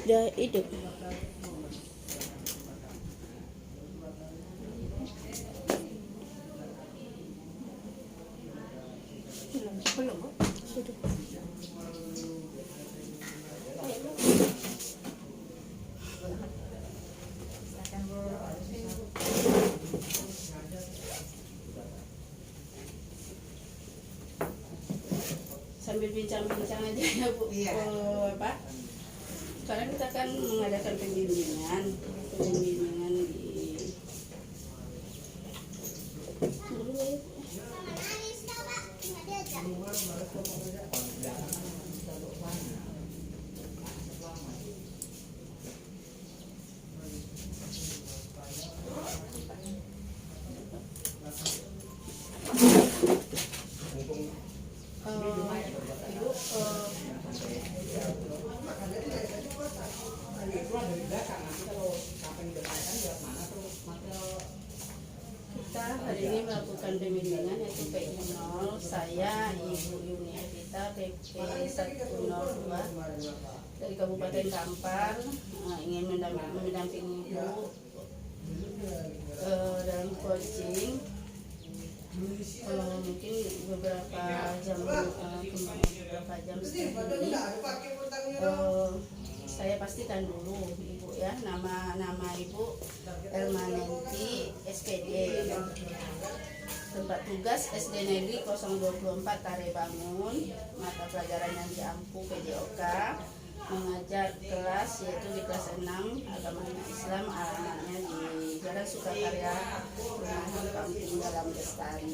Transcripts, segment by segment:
Dia hidup. Belum. Sudah. Sambil bincang-bincang aja ya Bu. Iya. Pak. Sekarang kita kan mengadakan pembimbingan di kita hari ini melakukan pembimbingan yaitu PI0. Saya Ibu Yuni Evita PP 102 dari Kabupaten Kampar, ingin mendampingi Ibu dalam coaching. Mungkin beberapa jam setelah ini saya pastikan dulu Ibu ya, nama Ibu Elmanenti SPD, tempat tugas SD Negeri 024 Tarebangun, mata pelajaran yang diampu PJOK, mengajar kelas yaitu di kelas 6 agamanya Islam, alamatnya di Jalan Sukakarya, Perumahan Kampung Dalam Lestari.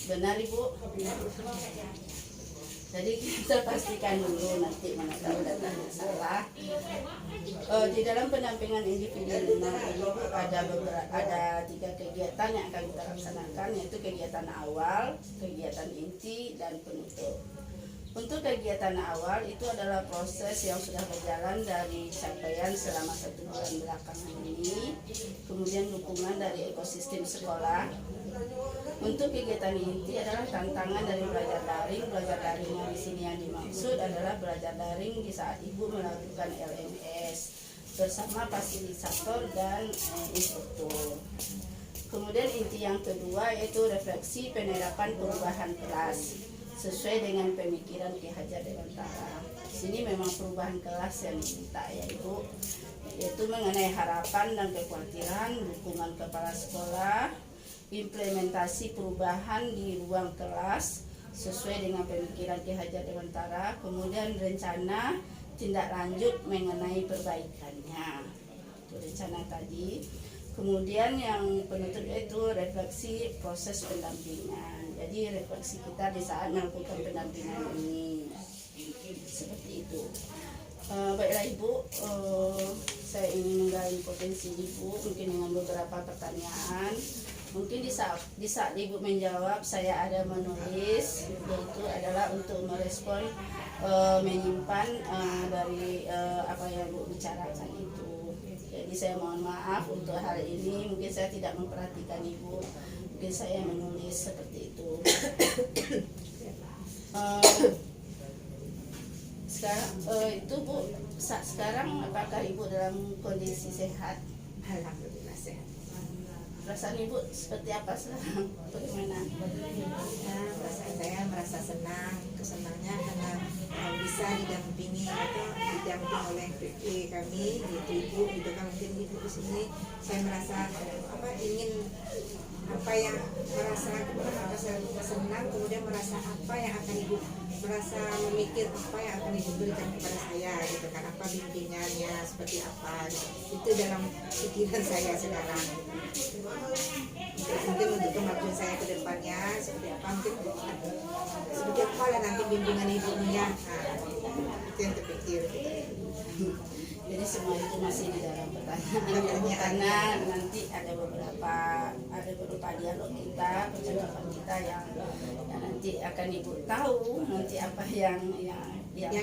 Benar Ibu? Jadi kita pastikan dulu, nanti mana tahu datanya salah. Di dalam pendampingan individu ada 3 kegiatan yang akan kita laksanakan, yaitu kegiatan awal, kegiatan inti, dan penutup. Untuk kegiatan awal itu adalah proses yang sudah berjalan dari capaian selama 1 bulan belakangan ini, kemudian dukungan dari ekosistem sekolah. Untuk kegiatan inti adalah tantangan dari belajar daring. Belajar daringnya di sini yang dimaksud adalah belajar daring di saat Ibu melakukan LMS bersama fasilitator dan instruktur. Kemudian inti yang kedua yaitu refleksi penerapan perubahan kelas sesuai dengan pemikiran Ki Hajar Dewantara. Di sini memang perubahan kelas yang diminta ya Ibu, yaitu mengenai harapan dan kekhawatiran, dukungan kepala sekolah, implementasi perubahan di ruang kelas sesuai dengan pemikiran Ki Hajar Dewantara, kemudian rencana tindak lanjut mengenai perbaikannya. Itu rencana tadi. Kemudian yang penutup itu refleksi proses pendampingan. Jadi refleksi kita di saat melakukan pendampingan ini seperti itu. Baiklah Ibu, saya ingin menggali potensi Ibu mungkin dengan beberapa pertanyaan. Mungkin di saat Ibu menjawab, saya ada menulis, yaitu adalah untuk merespon, menyimpan dari apa yang Ibu bicarakan itu. Jadi saya mohon maaf untuk hal ini, mungkin saya tidak memperhatikan Ibu, mungkin saya menulis seperti itu. Sekarang itu Bu, sekarang apakah Ibu dalam kondisi sehat? Alhamdulillah sehat. Perasaan Ibu seperti apa sekarang? Bagaimana? Perasaan saya merasa senang, kesenangnya karena bisa didampingi oleh PP kami, yaitu Ibu, gitu kan. Mungkin Ibu di sini saya merasa ingin merasa senang, kemudian merasa apa yang akan Ibu merasa memikir apa yang akan Ibu berikan kepada saya, gitu kan, apa bimbingannya seperti apa, gitu. Itu dalam pikiran saya sekarang. Mungkin untuk kemajuan saya ke depannya seperti apa, mungkin seperti apa lah nanti bimbingan Ibunya, itu yang terpikir. Jadi semua itu masih di dalam pertanyaan karena nanti ada beberapa dialog kita, percakapan kita yang nanti akan Ibu tahu nanti apa yang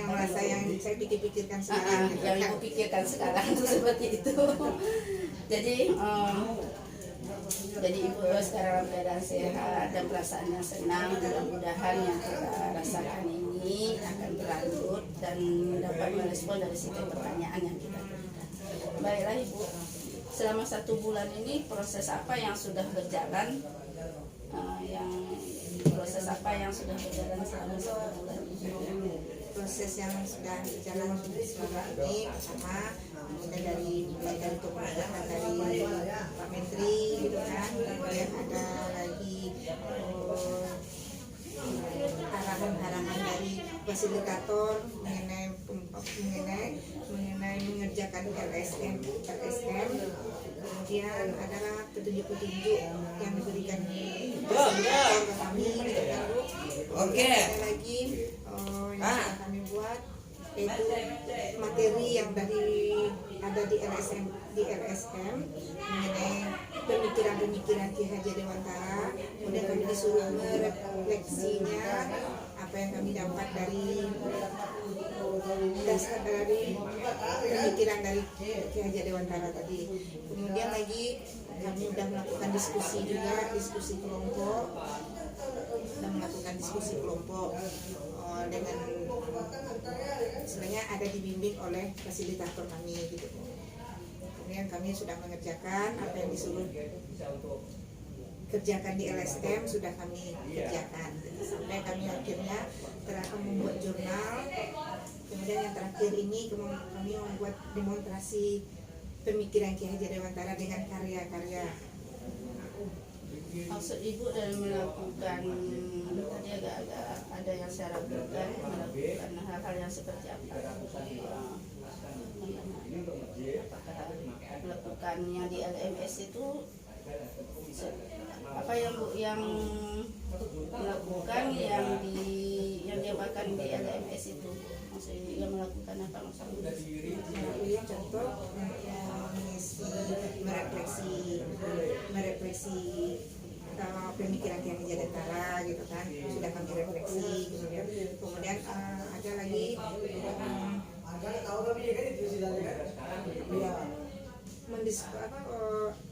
merasa yang saya pikirkan sekarang, yang Ibu pikirkan sekarang itu seperti itu. Jadi Ibu sekarang dalam keadaan sehat dan perasaannya senang. Mudah-mudahan yang kita rasakan ini ini akan berlanjut dan dapat merespon dari setiap pertanyaan yang kita berikan. Baiklah Ibu, selama 1 bulan ini proses apa yang sudah berjalan? Proses apa yang sudah berjalan selama 1 bulan ini? Proses yang sudah berjalan selama ini pertama mulai dari pemerintahan dari Pak Menteri gitu kan, kemudian ada lagi arahan-arahan dari fasilitator mengenai mengerjakan LSM, kemudian adalah petunjuk-petunjuk yang diberikan fasilitator ke kami gitu kan Bu. Ada lagi yang sudah kami buat yaitu materi yang ada di LSM mengenai pemikiran-pemikiran Ki Hajar Dewantara. Kemudian kami disuruh merefleksinya apa yang kami dapat dari dasar dari pemikiran dari Ki Hajar Dewantara tadi. Kemudian lagi kami sudah melakukan diskusi kelompok, dengan sebenarnya ada dibimbing oleh fasilitator kami gitu. Kemudian kami sudah mengerjakan apa yang disuruh kerjakan di LSM, sudah kami kerjakan sampai kami akhirnya terakhir membuat jurnal. Kemudian yang terakhir ini kami membuat demonstrasi pemikiran Ki Hajar Dewantara dengan karya-karya. Maksud Ibu dalam melakukan tadi agak ada yang saya ragukan, melakukan hal-hal yang seperti apa? Apakah melakukan yang di LMS itu apa yang Bu yang melakukan yang diapakan di LMS itu? Maksudnya yang melakukan apa maksudnya? Contoh merefleksi pemikiran Ki Hajar Dewantara gitu kan, sudah kami refleksi. Kemudian ada lagi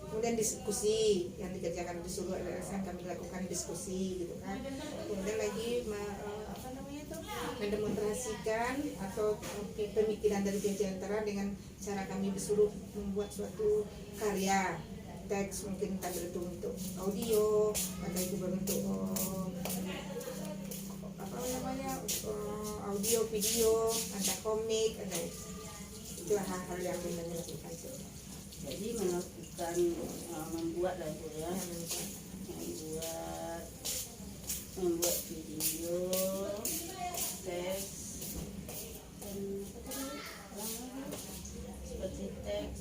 kemudian diskusi yang dikerjakan di seluruh LSM, kami lakukan diskusi gitu kan. Kemudian lagi mendemonstrasikan atau pemikiran dari Ki Hajar Dewantara dengan cara kami disuruh membuat suatu karya teks, mungkin entah berbentuk audio atau itu berbentuk audio, video, ada komik, ada itulah hal-hal yang kita lakukan. Jadi melakukan membuat lagu ya, membuat video, teks, dan seperti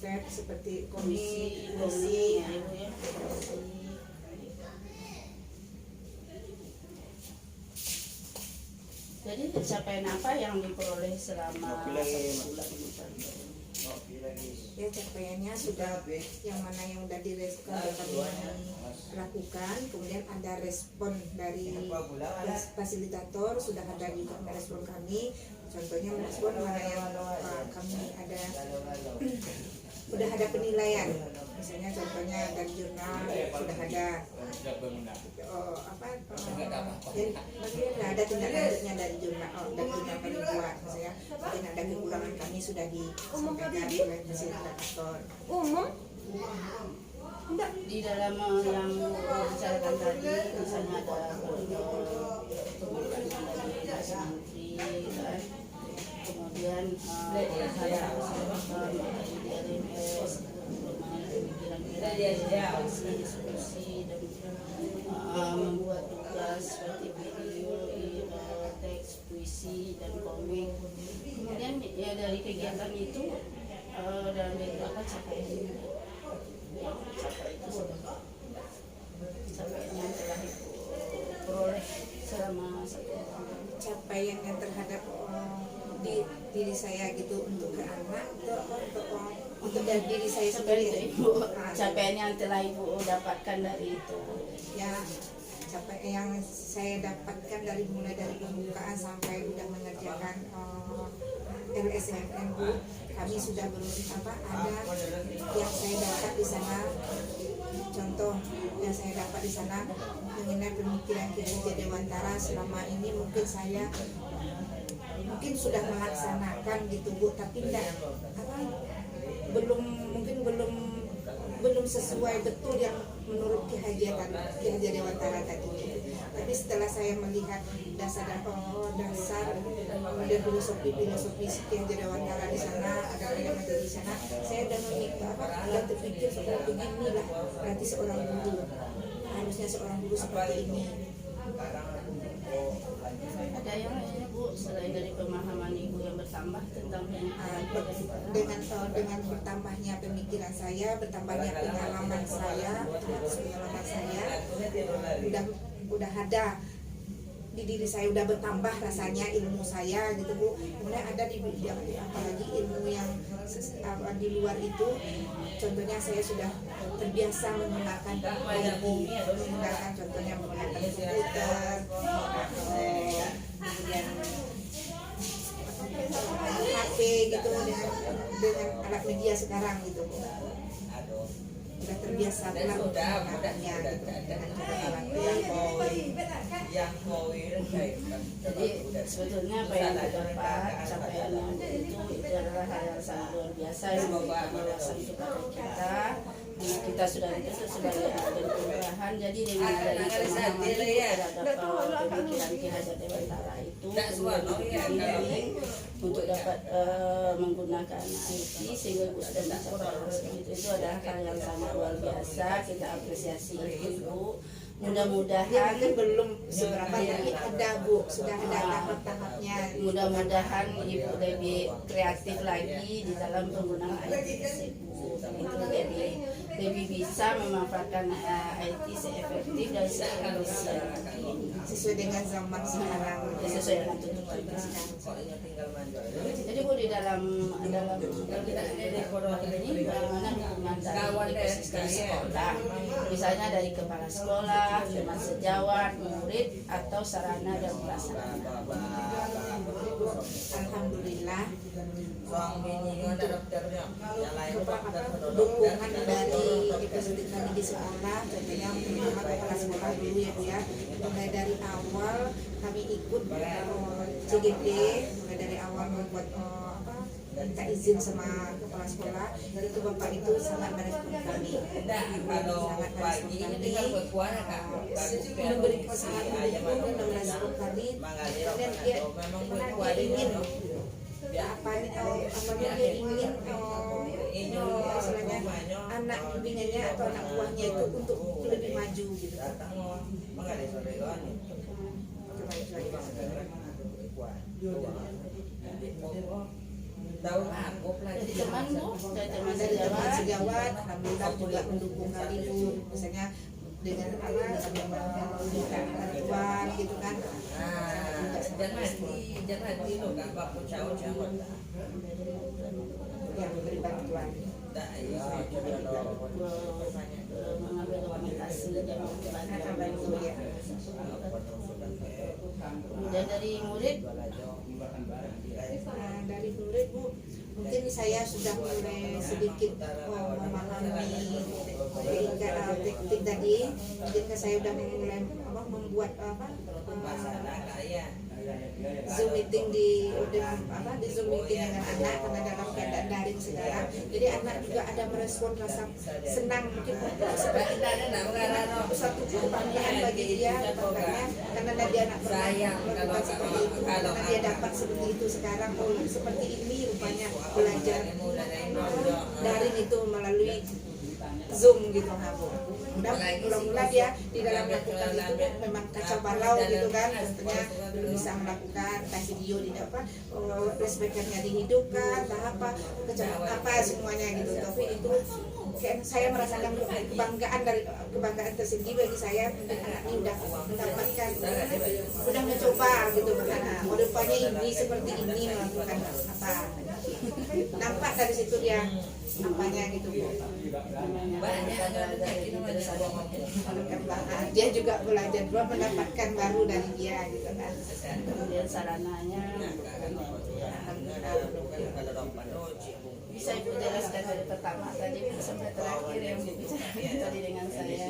teks, seperti komik, ya. Jadi pencapaian apa yang diperoleh selama 1 bulan ini? Ya, capaiannya sudah yang mana yang sudah direspon kami lakukan. Kemudian ada respon dari fasilitator, sudah ada juga merespon kami. Contohnya merespon mana yang kami ada sudah ada penilaian, misalnya contohnya dari jurnal sudah ada ada tindak lanjutnya dari jurnal kami buat, misalnya mungkin ada kekurangan kami sudah disampaikan oleh fasilitator. Di dalam yang dibicarakan tadi, misalnya ada pemilihan dari menteri kan, kemudian ada di LMS, pemikiran diskusi dan membuat tugas seperti video, teks, puisi dan komik. Kemudian ya dari kegiatan itu dalam beberapa capaian yang telah diperoleh selama 1 tahun. Capaian yang terhadap di diri saya gitu, untuk ke anak untuk dari diri saya sendiri. Ibu, capaian yang telah Ibu dapatkan dari itu ya, capaian yang saya dapatkan dari mulai dari pembukaan sampai udah mengerjakan LSMN Bu, kami sudah ada yang saya dapat di sana. Contoh yang saya dapat di sana mengenai pemikiran Ki Hajar Dewantara selama ini, mungkin saya mungkin sudah melaksanakan gitu Bu, tapi enggak apa, belum sesuai betul yang menurut Ki Haji Dewantara tadi. Tapi setelah saya melihat dasar kemudian filosofi Ki Haji Dewantara di sana, ada materi di sana, saya udah terpikir seperti beginilah berarti seorang guru, harusnya seorang guru seperti ini. Ada yang lainnya Bu selain dari pemahaman Ibu yang bertambah tentang dengan bertambahnya pemikiran saya, bertambahnya pengalaman saya, udah ada di diri saya, udah bertambah rasanya ilmu saya gitu Bu. Kemudian ada di apalagi ilmu yang di luar itu, contohnya saya sudah terbiasa menggunakan contohnya menggunakan komputer, kemudian HP gitu, dengan alat media sekarang gitu Bu. Sudah terbiasa pula menggunakannya gitu, dengan alat jadi sebetulnya apa yang didapat capaian itu adalah hal yang sangat luar biasa yang memberikan wawasan kepada kita. Kita sudah itu sebagai agen perubahan, jadi dengan adanya pemahaman terhadap pemikiran Ki Haji Dewantara itu dibimbing untuk dapat menggunakan IT sehingga Ibu sudah mencapai seperti itu adalah hal yang sangat luar biasa. Kita apresiasi Ibu. Mudah-mudahan belum seberapa tapi ada Bu, sudah ada tahap-tahapnya. Mudah-mudahan Ibu lebih kreatif lagi di dalam penggunaan IT tersebut. Itu lebih bisa memanfaatkan IT seefektif dan seefisien mungkin sesuai dengan zaman sekarang, sesuai dengan tuntutan sekarang. Jadi Bu, di dalam ini bagaimana hubungan dari ekosistem sekolah, misalnya dari kepala sekolah, teman sejawat, murid, atau sarana dan prasarana. Alhamdulillah dukungan dari ekosistem kami di sekolah, contohnya kepala sekolah dulu ya Bu ya, mulai dari awal kami ikut CGD, mulai dari awal membuat minta izin sama kepala sekolah, itu Bapak itu sangat merespon kami, memberi sangat mendukung dan merespon kami, dan dia ingin dia ingin anak bimbingannya atau anak buahnya itu untuk lebih maju gitu. Jadi teman Bu, dari teman sejawat, alhamdulillah juga mendukung kami Bu, misalnya dengan minta bantuan gitu kan. Yang beri bantuan. Mengambil dokumentasi dan membantu ya. Kemudian dari murid, dari murid Bu, mungkin saya sudah mulai sedikit memahami teknik tadi, mungkin saya sudah mulai membuat Zoom meeting di Zoom meeting dengan anak karena dalam keadaan daring sekarang. Jadi anak juga ada merespon rasa senang, mungkin seperti satu kebanggaan bagi dia karena dia anak berbakat seperti itu, karena dia dapat seperti itu sekarang. Oh seperti ini rupanya belajar daring itu melalui Zoom gitu Bu. Mula-mula dia di dalam melakukan itu memang kacau balau gitu kan, tentunya belum bisa melakukan entah video tidak speakernya dihidupkan, entah apa semuanya gitu. Tapi itu saya merasakan kebanggaan tersendiri bagi saya, anak ini udah mendapatkan, udah mencoba gitu kan. Rupanya ini seperti ini melakukan apa, nampak dari situ dia apanya gitu Bu. Dia juga belajar mendapatkan baru dari dia gitu kan. kemudian sarananya, bisa Ibu jelaskan dari pertama tadi sampai terakhir yang dibicarakan tadi dengan saya,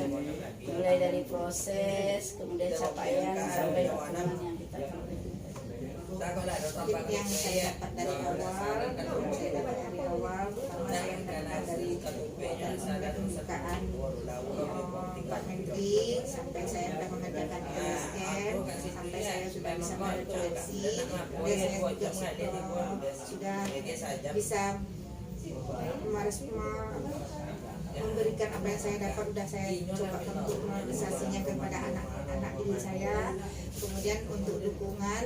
mulai dari proses, kemudian capaian sampai dokumen yang kita peroleh. yang saya dapat dari awal, pertama saya dapat dari pembukaan Pak Menteri, sampai saya sudah mengerjakan LSM, sampai saya sudah bisa mereferensi, dan saya juga sudah bisa memberikan apa yang saya dapat, sudah saya coba untuk merealisasinya kepada anak-anak didik saya. Kemudian untuk dukungan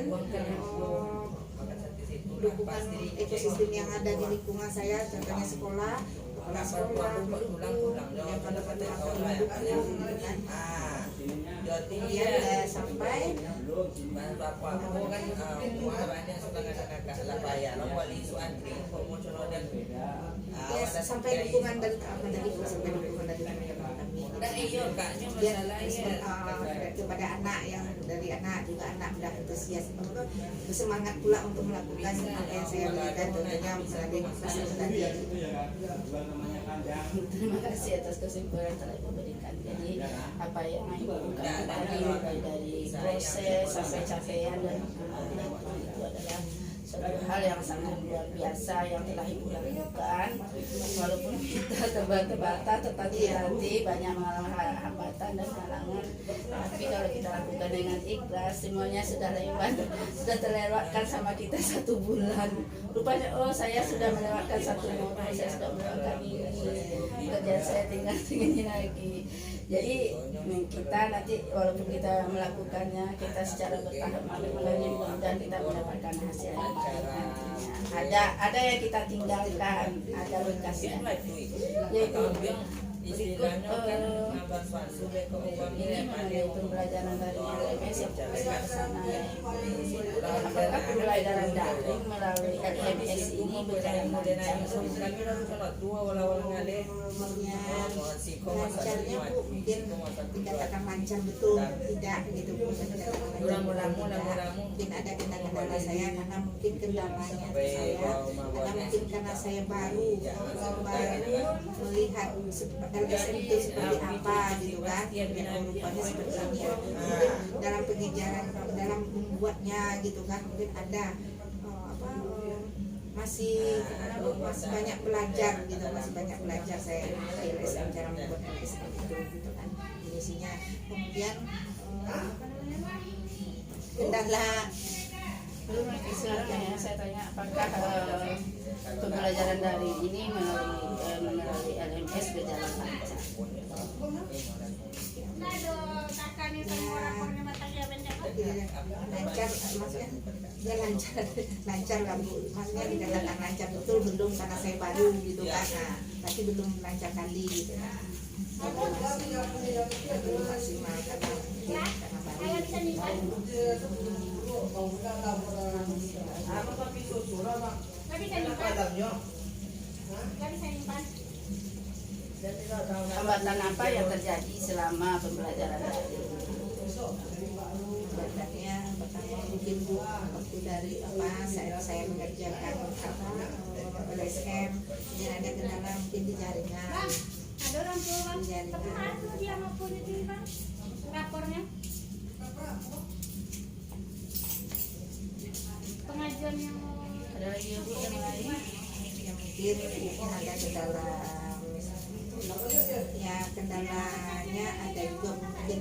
ekosistem yang ada di lingkungan saya, contohnya sekolah mendukung, yang kemudian sampai sampai dukungan dari teman-teman kami. Kepada anak yang dari anak juga anak sudah antusias, bersemangat pula untuk melakukan apa yang saya berikan, tentunya melalui proses tadi. Terima kasih atas kesimpulan yang telah diberikan. Jadi apa yang Ibu ungkapkan tadi, mulai dari proses sampai capaian dan itu adalah suatu hal yang sangat luar biasa yang telah Ibu lakukan. Walaupun kita terbata-bata, tetapi nanti banyak mengalami hambatan dan halangan, tapi kalau kita lakukan dengan ikhlas, semuanya sudah lewat, sudah terlewatkan sama kita 1 bulan. Rupanya saya sudah melewatkan 1 bulan, saya sudah melewatkan ini, kerjaan saya tinggal segini lagi. Jadi kita nanti walaupun kita melakukannya, kita secara bertahap malam-malamnya, mudah-mudahan kita mendapatkan hasil yang baik nantinya. Ada yang kita tinggalkan, ada bekasnya, yaitu istilahnya kan ini mengenai pembelajaran dari LMS yang fokusnya ke sana. Apakah pembelajaran daring melalui LMS ini berjalan lancar? Lancarnya Bu, mungkin dikatakan lancar betul tidak gitu Bu, mungkin ada kendala saya karena mungkin kendalanya saya karena mungkin karena saya baru melihat LSM itu seperti apa gitu kan, rupanya seperti ini ya. Mungkin dalam pengejaran, dalam membuatnya gitu kan, mungkin ada masih banyak belajar gitu, masih banyak belajar saya di LSM, cara membuat LSM itu gitu kan, isinya. Kemudian kendala Sekarang yang saya tanya, apakah pembelajaran dari ini melalui LMS berjalan lancar? Lancar, maksudnya ya lancar lah Bu, maksudnya dikatakan lancar betul belum karena saya baru gitu kan, tapi belum lancar kali gitu kan, belum maksimal karena baru. Hambatan apa yang terjadi selama pembelajaran daring? Hambatannya pertama mungkin Bu, waktu dari saya mengerjakan LSM, dan ada kendala mungkin di jaringan. Ada orang tua tapi harus dia mau punya di rapornya pengajuan yang Ada lagi yang lain? yang mungkin ada kendala, ya kendalanya ada juga mungkin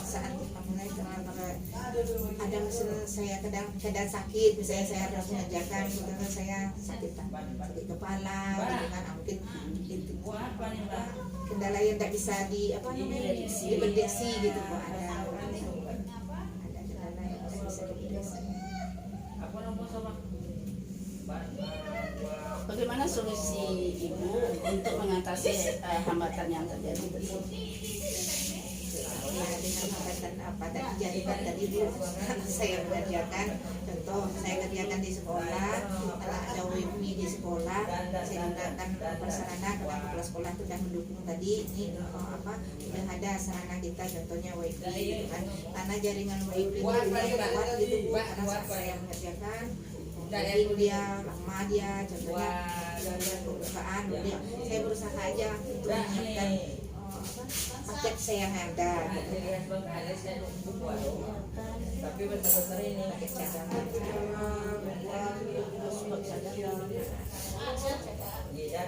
saat mulai ada misalnya saya kadang sakit, misalnya saya harus mengerjakan, misalnya saya sakit kepala gitu kan, mungkin itu kendala yang tidak bisa diprediksi gitu Bu, ada kendala yang tidak bisa diprediksi. Bagaimana solusi Ibu untuk mengatasi hambatan yang terjadi tersebut? Ya, dengan hambatan apa tadi jaringan tadi Bu, saya mengerjakan, contoh saya kerjakan di sekolah, karena ada wifi di sekolah, saya gunakan prasarana karena kepala sekolah itu sudah mendukung tadi, ini sudah ada sarana kita, contohnya wifi gitu kan, karena jaringan wifi ini belum kuat gitu Bu, karena saat saya mengerjakan jadi dia lama dia, contohnya pembukaan, saya berusaha aja untuk menyiapkan chat saya yang ada. Pilihan bang ada saya buat. Tapi besar-besar ini Pakai cadangan. Hotspot cadangan. Iya.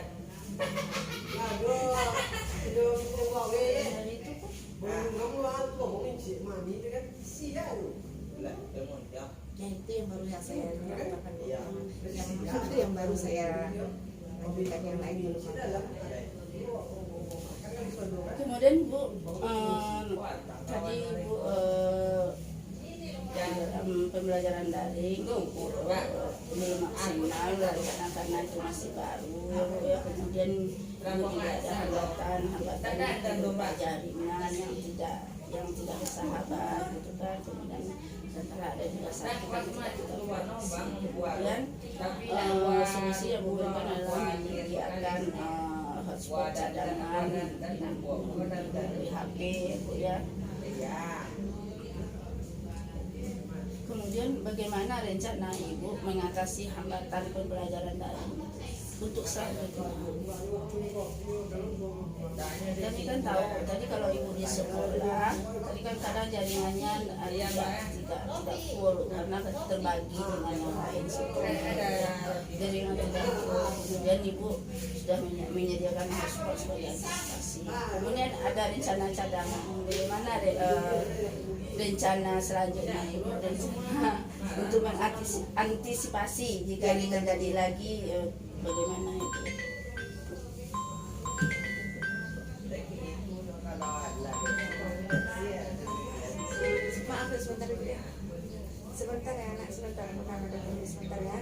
Ya itu yang baru yang saya lakukan, yang baru saya lanjutkan, yang lain belum ada. Kemudian Bu, tadi Bu dalam pembelajaran daring belum maksimal karena itu masih baru ya. Kemudian Bu juga ada hambatan jaringan yang tidak bersahabat gitu kan. Kemudian setelah ada juga sakit kemudian solusi yang Bu berikan adalah menyediakan hotspot cadangan dari HP Bu ya. Kemudian bagaimana rencana Ibu mengatasi hambatan pembelajaran daring untuk selanjutnya? Kami kan tahu tadi kalau Ibu di sekolah, tadi kan kadang jaringannya tidak full karena terbagi dengan yang lain sekolah. Jaringan tidak full, kemudian Ibu sudah menyediakan hotspot sebagai antisipasi. Kemudian ada rencana cadangan, bagaimana rencana selanjutnya Ibu untuk mengantisipasi jika ini terjadi lagi, bagaimana itu? Maaf sebentar Ibu ya. Sebentar ya anak, sebentar sebentar ya.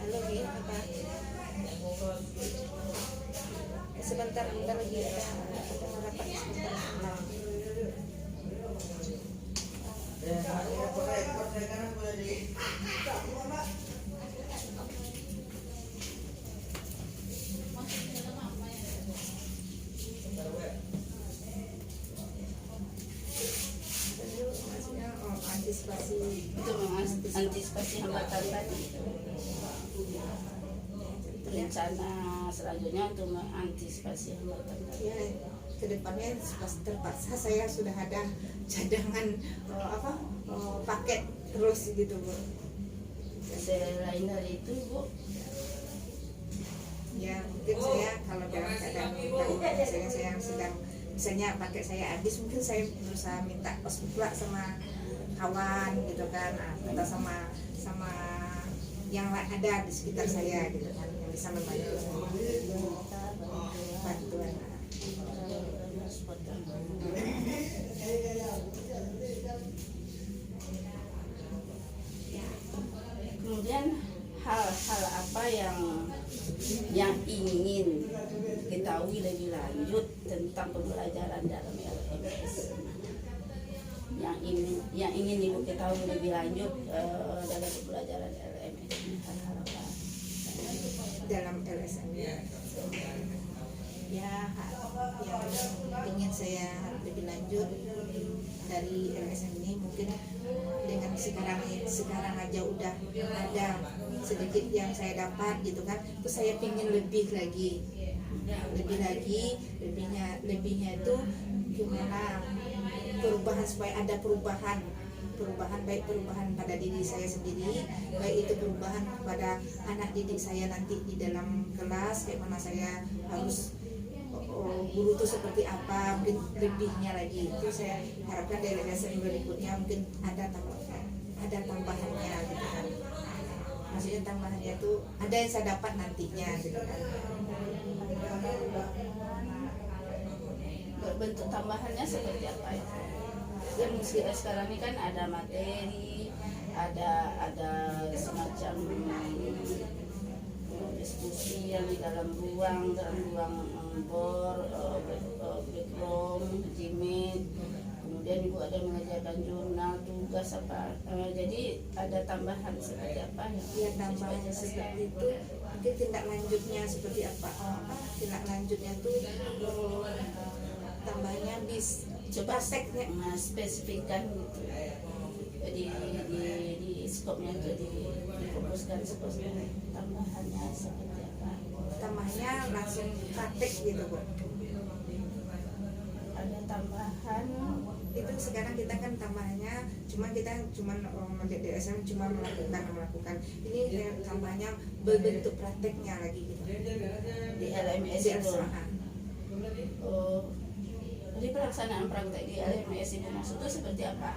Halo Bi, apa? Sebentar lagi ada rapat sebentar. Antisipasi Untuk mengantisipasi hambatan tadi. Rencana selanjutnya untuk mengantisipasi hambatan tadi. ya, kedepannya terpaksa saya sudah ada cadangan paket terus gitu Bu. Selain dari itu Bu, Ya mungkin saya kalau dalam keadaan misalnya saya sedang misalnya paket saya habis, mungkin saya berusaha minta kos pula sama kawan gitu kan, atau sama yang ada di sekitar saya gitu kan, yang bisa membantu bantuan. kemudian hal-hal apa yang ingin diketahui lebih lanjut tentang pembelajaran dalam LMS, yang ingin Ibu ketahui lebih lanjut dalam pembelajaran LMS, hal-hal apa Dalam LSM ya yang ingin saya lebih lanjut dari LSM ini, mungkin dengan sekarang aja udah ada sedikit yang saya dapat gitu kan, terus saya pingin lebihnya itu gimana perubahan, supaya ada perubahan baik perubahan pada diri saya sendiri, baik itu perubahan kepada anak didik saya nanti di dalam kelas, kayak mana saya harus guru itu seperti apa, mungkin lebihnya lagi itu saya harapkan dari lesson berikutnya mungkin ada tambahannya gitu kan, maksudnya tambahannya itu ada yang saya dapat nantinya gitu kan. bentuk tambahannya seperti apa itu? Yang sekarang ini kan ada materi, ada semacam diskusi yang di dalam ruang bor, backroom, Gmail. Kemudian Ibu ada mengajarkan jurnal, tugas apa. Jadi ada tambahan seperti apa yang? Ya tambahannya seperti itu, mungkin tindak lanjutnya seperti apa? Tindak lanjutnya tuh tambahannya coba prakteknya. spesifikkan gitu. Di skopnya itu difokuskan seperti tambahannya seperti apa. Tambahnya langsung praktek gitu Bu. Ada tambahan Itu sekarang kita kan tambahnya kita cuma DSM cuma melakukan ini tambahnya berbentuk prakteknya lagi gitu di LMS di itu. LSA. Jadi pelaksanaan praktek di LMS itu maksudnya seperti apa?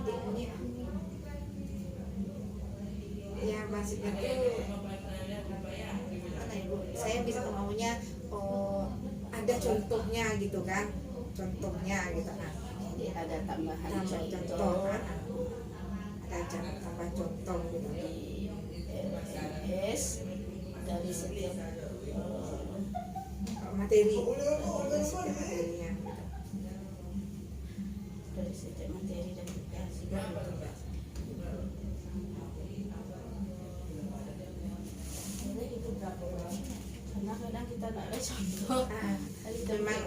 Ini ya maksudnya tuh mana Ibu, saya bisa maunya ada contohnya gitu kan, contohnya gitu. Nah, Jadi ada tambahan contoh, contoh ada tambah contoh gitu. di LMS dari setiap Materi setiap materinya gitu. dari setiap materi dan aplikasi. Karena kadang kita nggak ada contoh. Memang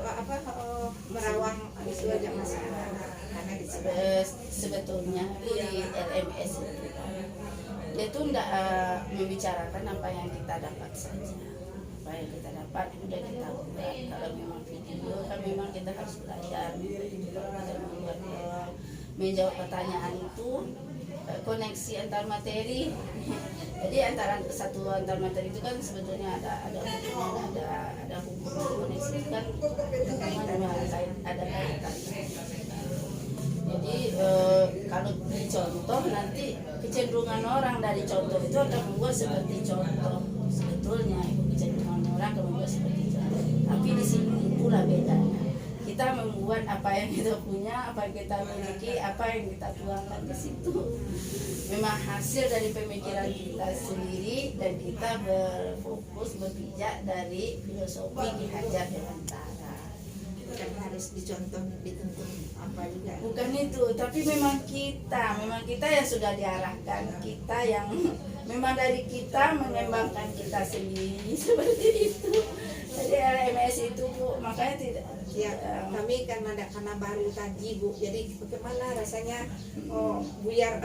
merawang itu aja masalah karena di sini Sebetulnya di LMS itu dia tuh nggak membicarakan apa yang kita dapat saja. Apa yang kita dapat udah kita buat. Kalau memang video kan memang kita harus belajar. Kalau kita membuat menjawab pertanyaan itu koneksi antar materi. Jadi antar materi itu kan sebetulnya ada hubungan koneksi itu kan ada kaitan. Jadi kalau dicontoh nanti kecenderungan orang dari contoh itu akan membuat seperti contoh. Sebetulnya itu kecenderungan orang akan membuat seperti contoh. Tapi di sini itulah bedanya. Kita membuat apa yang kita punya, apa yang kita miliki, apa yang kita tuangkan ke situ. Memang hasil dari pemikiran kita sendiri dan kita berfokus berpijak dari filosofi Ki Hajar Dewantara. bukan harus dicontoh dituntut apa juga. Bukan itu, tapi memang kita yang sudah diarahkan, kita yang memang dari kita mengembangkan kita sendiri seperti itu. Jadi LMS itu Bu, makanya tidak Ya, kami karena baru tadi Bu, jadi bagaimana rasanya buyar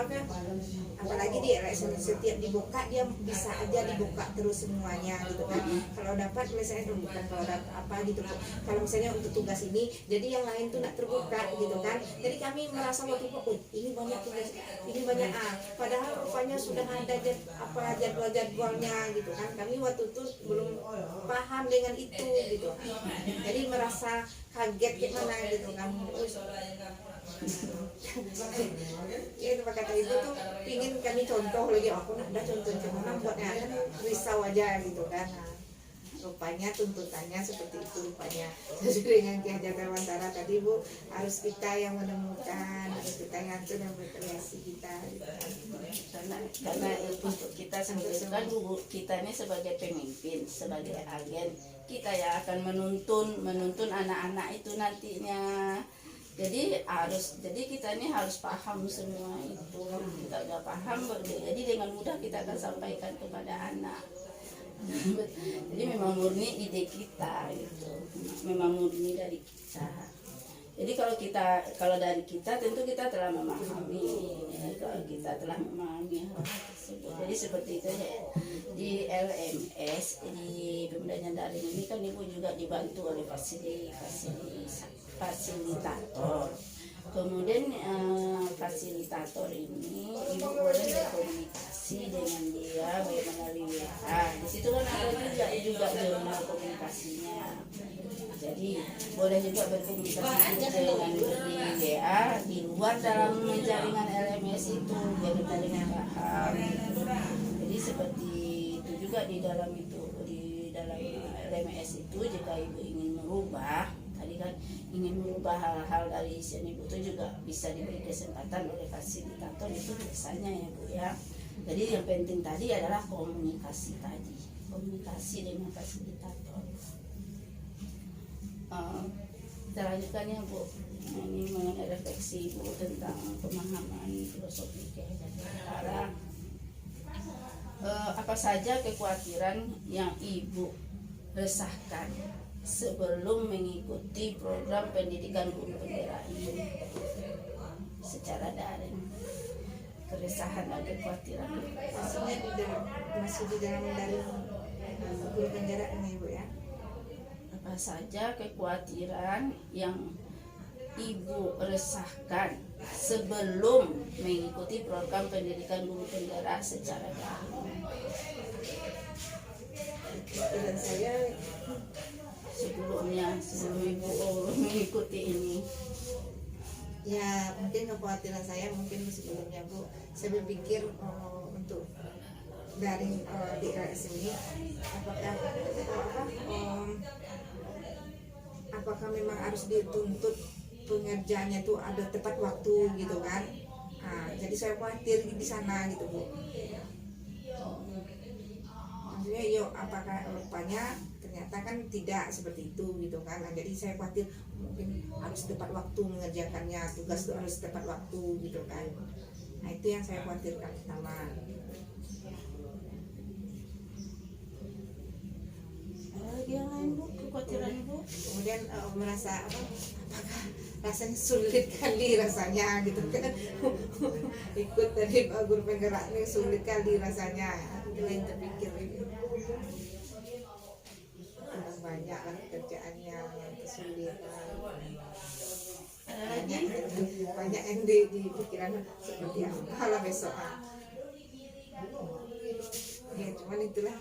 apalagi di LSM setiap dibuka dia bisa aja dibuka terus semuanya gitu kan. Kalau dapat misalnya bukan kalau dapat apa gitu, kalau misalnya untuk tugas ini jadi yang lain tuh nak terbuka gitu kan. Jadi kami merasa waktu itu ini banyak tugas, ini banyak padahal rupanya sudah ada jadwal-jadwalnya gitu kan. Kami waktu itu belum paham dengan itu gitu. Jadi merasa kaget gimana gitu kan. Ya itu kata ibu tuh pingin kami contoh lagi, aku nak ada contoh gimana buatnya kan risau aja gitu kan. Rupanya tuntutannya seperti itu rupanya. Sesuai dengan Ki Hajar Dewantara tadi Bu, harus kita yang menemukan, harus kita yang berkreasi kita gitu. karena untuk kita sendiri kan Bu, kita ini sebagai pemimpin, sebagai agen, kita yang akan menuntun anak-anak itu nantinya. Jadi kita ini harus paham semua itu. Kita udah paham, jadi dengan mudah kita akan sampaikan kepada anak. Jadi memang murni ide kita gitu, memang murni dari kita. Jadi kalau dari kita tentu kita telah memahami, kalau kita telah memahami hal tersebut. Jadi seperti itu ya. Di LMS, di pembelajaran daring ini kan Ibu juga dibantu oleh fasilitator. Kemudian fasilitator ini Ibu boleh berkomunikasi dengan dia melalui WA. Di situ kan ada juga jurnal komunikasinya. Jadi boleh juga berkomunikasi dengan di WA di luar dalam jaringan LMS itu biar kita dengan paham. Jadi seperti itu juga di dalam LMS itu jika Ibu ingin merubah ingin mengubah hal-hal dari isian Ibu itu juga bisa diberi kesempatan oleh fasilitator itu biasanya ya Bu ya. Jadi yang penting tadi adalah komunikasi dengan fasilitator. Kita lanjutkan ya Bu, ini mengenai refleksi Ibu tentang pemahaman filosofi Ki Hajar Dewantara. Apa saja kekhawatiran yang Ibu resahkan sebelum mengikuti program pendidikan guru penggerak ini secara daring. Keresahan dan kekhawatiran Maksudnya masih di dalam dari guru penggerak ini Bu ya. apa saja kekhawatiran yang Ibu resahkan sebelum mengikuti program pendidikan guru penggerak secara daring. Dan saya Sebelum Ibu mengikuti ini, ya mungkin kekhawatiran saya mungkin sebelumnya Bu, saya berpikir untuk daring di LS ini apakah memang harus dituntut pengerjaannya tuh ada tepat waktu gitu kan. Nah, jadi saya khawatir di sana gitu Bu. Maksudnya yuk apakah rupanya ternyata kan tidak seperti itu gitu kan. Nah, jadi saya khawatir mungkin harus tepat waktu mengerjakannya, tugas itu harus tepat waktu gitu kan. Nah itu yang saya khawatirkan pertama. lagi yang lain Bu, kekhawatiran Ibu? Kemudian merasa apakah rasanya sulit kali rasanya gitu kan. Ikut tadi guru penggerak ini sulit kali rasanya. Itu yang terpikir ini. Banyak kan kerjaannya yang kesulitan. Banyak yang di pikiran seperti apa lah besok. Ya cuman itulah.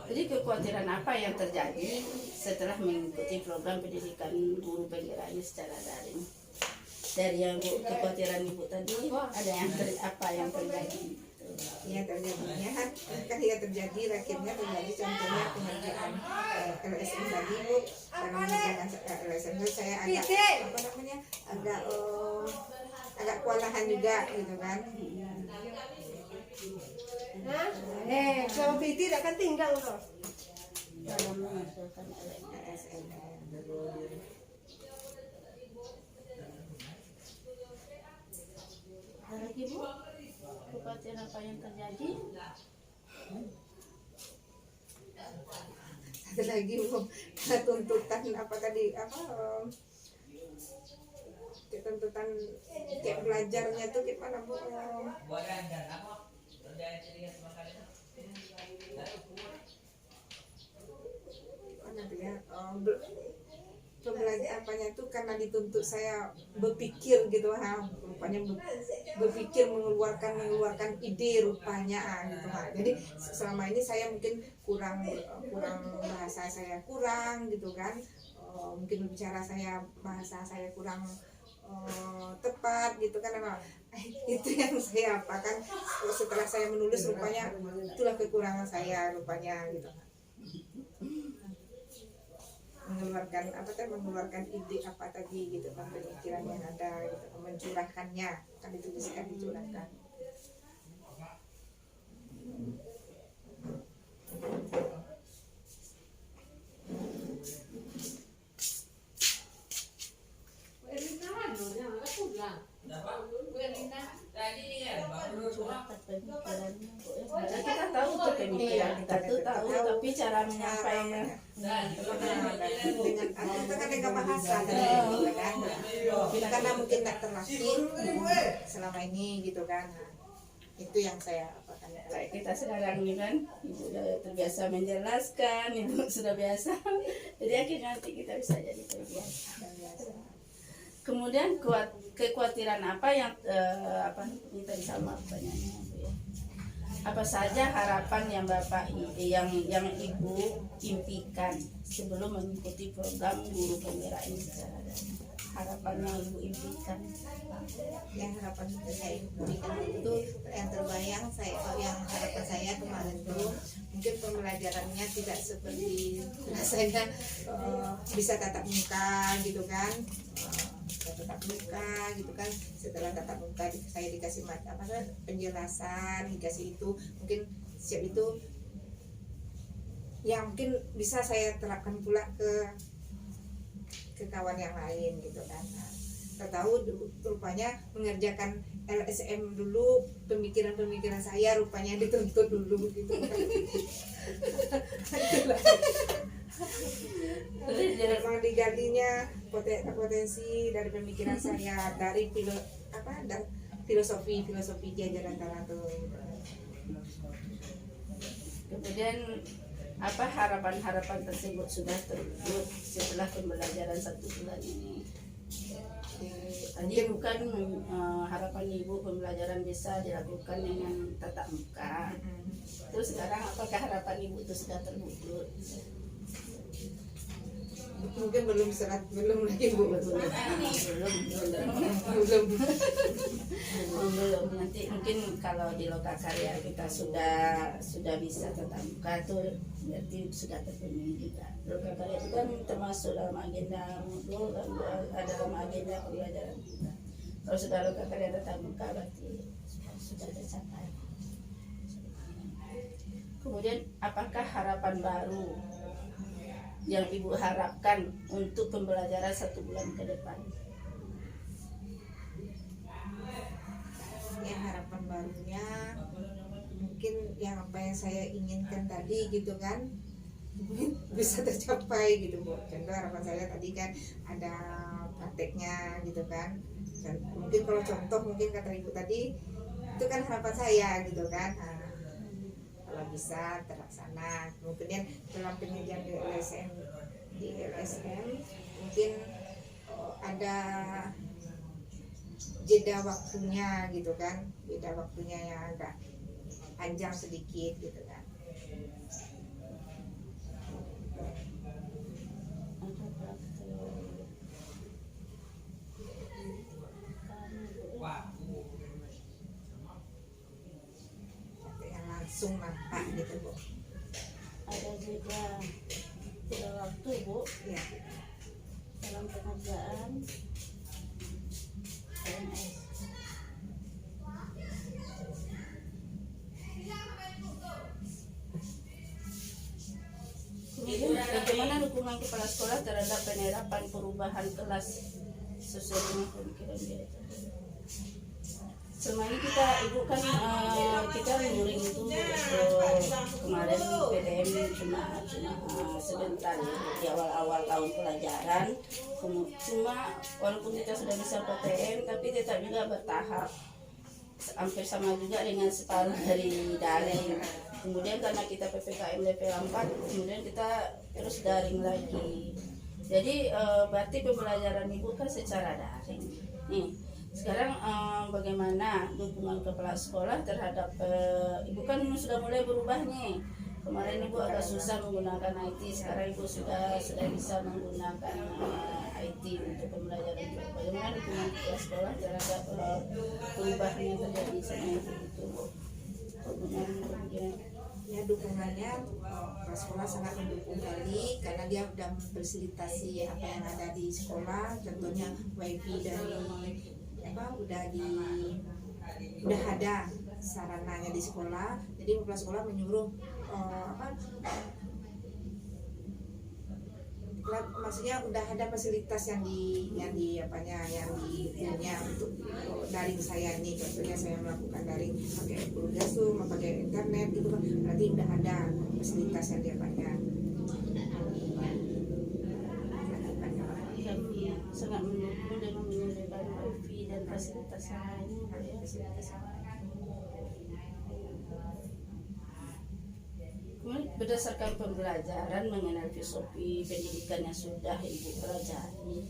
Jadi kekhawatiran apa yang terjadi setelah mengikuti program pendidikan guru penggerak ini secara daring? Dari yang Bu, kekhawatiran Ibu tadi ada apa yang terjadi? Ya terjadinya kan ya terjadi akhirnya terjadi contohnya pengerjaan LSM tadi Bu. Dalam mengerjakan LSM itu saya agak agak kewalahan juga gitu kan. Kalau Piti akan tinggal loh. Dalam mengerjakan LSM. Ada lagi Bu? Kekhawatiran apa yang terjadi? Satu lagi Bu, tuntutan apa tadi tuntutan kayak belajarnya tuh gimana Bu? Pembelajaran apanya itu karena dituntut saya berpikir gitu rupanya berpikir mengeluarkan ide rupanya gitu jadi selama ini saya mungkin kurang bahasa saya kurang gitu kan, mungkin berbicara bahasa saya kurang tepat gitu kan. Itu yang saya apakan setelah saya menulis rupanya itulah kekurangan saya rupanya gitu. Mengeluarkan ide apa tadi gitu kan, pemikiran yang ada gitu, mencurahkannya kan itu bisa dicurahkan. Kita tahu tuh pemikiran kita tuh tahu, tapi cara menyampaikan dengan bahasa kan, karena mungkin tidak terlatih selama ini gitu kan. Itu yang saya apakan. Kayak kita sekarang ini kan, Ibu udah terbiasa menjelaskan, Ibu sudah biasa, jadi akhirnya nanti kita bisa jadi terbiasa. Kemudian kekhawatiran apa yang ini tadi sama pertanyaannya Bu ya. Apa saja harapan yang yang Ibu impikan sebelum mengikuti program guru penggerak ini secara daring? Harapan yang Ibu impikan? Yang harapan saya impikan itu yang terbayang yang harapan saya kemarin itu mungkin pembelajarannya tidak seperti rasanya bisa tatap muka gitu kan. Tatap muka gitu kan, setelah tatap muka saya dikasih penjelasan, dikasih itu mungkin siap itu yang mungkin bisa saya terapkan pula ke kawan yang lain gitu kan. Tahu rupanya mengerjakan LSM dulu, pemikiran saya rupanya dituntut dulu gitu kan. galinya potensi dari pemikiran saya dari filosofi Ki Hajar Dewantara tuh. Kemudian apa harapan-harapan tersebut sudah terwujud setelah pembelajaran 1 bulan ini? Tadi bukan harapan ibu pembelajaran bisa dilakukan dengan tatap muka. Terus sekarang apakah harapan ibu itu sudah terwujud? Mungkin belum lagi Bu. Belum. Nanti mungkin kalau di Lokakarya kita sudah bisa tatap muka tuh berarti sudah terpenuhi juga. Lokakarya itu kan termasuk dalam agenda modul dan dalam agenda pembelajaran kita. Kalau sudah Lokakarya tatap muka berarti sudah tercapai. Kemudian apakah harapan baru yang ibu harapkan untuk pembelajaran 1 bulan ke depan? Ya harapan barunya mungkin yang apa yang saya inginkan tadi gitu kan bisa tercapai gitu Bu. Contoh harapan saya tadi kan ada prakteknya gitu kan. Dan mungkin kalau contoh mungkin kata ibu tadi itu kan harapan saya gitu kan. Nah, kalau bisa terlaksana. Kemudian dalam pengajian di LSM mungkin ada jeda waktunya gitu kan, jeda waktunya yang agak panjang sedikit gitu kan. Yang langsung nampak gitu Bu. Ada juga waktu Bu Ya. dalam pengerjaan PNS. Kemudian bagaimana dukungan kepala sekolah terhadap penerapan perubahan kelas sesuai dengan pemikiran dia? Selama ini ibu kan kita luring itu kemarin PTM cuma sebentar ya, di awal tahun pelajaran. Cuma walaupun kita sudah bisa PTM tapi tetap juga bertahap, hampir sama juga dengan separuh dari daring. Kemudian karena kita PPKM level 4, kemudian kita terus daring lagi. Jadi berarti pembelajaran ibu kan secara daring. Nih, sekarang bagaimana dukungan kepala sekolah terhadap ibu kan sudah mulai berubah nih. Kemarin ibu agak susah menggunakan IT, sekarang ibu sudah bisa menggunakan IT untuk pembelajaran ibu. Bagaimana dukungan kepala sekolah terhadap perubahan yang terjadi sama ibu itu? Ya dukungannya kepala sekolah sangat mendukung kali karena dia sudah memfasilitasi apa yang ada di sekolah, contohnya wifi dari udah ada sarananya di sekolah. Jadi kepala sekolah menyuruh maksudnya udah ada fasilitas yang punya untuk daring saya nih. Contohnya saya melakukan daring pakai kuliah Zoom, pakai internet gitu kan, berarti udah ada fasilitas yang dia punya. Sangat mendukung dengan menyediakan wifi dan fasilitas lain. Kemudian berdasarkan pembelajaran mengenai filosofi pendidikan yang sudah ibu pelajari,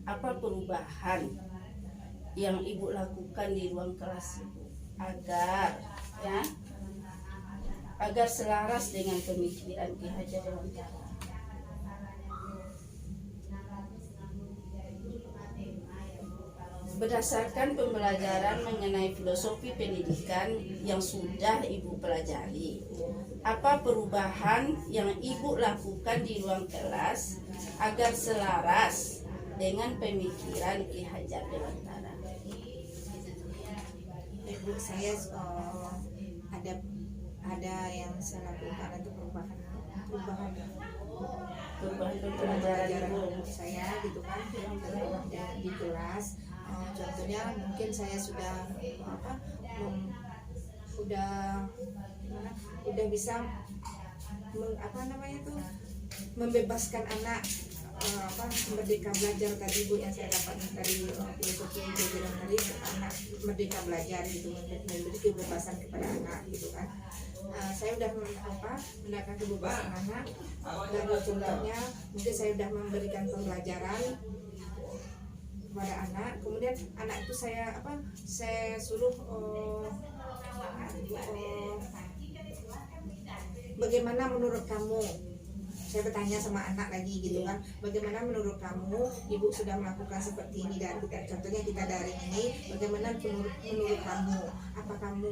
apa perubahan yang ibu lakukan di ruang kelas ibu agar selaras dengan pemikiran Ki Hajar Dewantara? Berdasarkan pembelajaran mengenai filosofi pendidikan yang sudah ibu pelajari, apa perubahan yang ibu lakukan di ruang kelas agar selaras dengan pemikiran Ki Hajar Dewantara? Ibu saya ada yang saya lakukan itu perubahan pembelajaran untuk saya gitu kan di kelas. Contohnya mungkin saya sudah udah bisa membebaskan anak merdeka belajar tadi Bu yang saya dapat dari filosofi Jajaran tadi, anak merdeka belajar gitu, memberi kebebasan kepada anak gitu kan. Saya udah mendapatkan kebebasan anak, dan contohnya mungkin saya udah memberikan pembelajaran kepada anak, kemudian anak itu saya suruh bagaimana menurut kamu, saya bertanya sama anak lagi gitu kan, bagaimana menurut kamu, ibu sudah melakukan seperti ini dan contohnya kita daring ini, bagaimana menurut kamu, apa kamu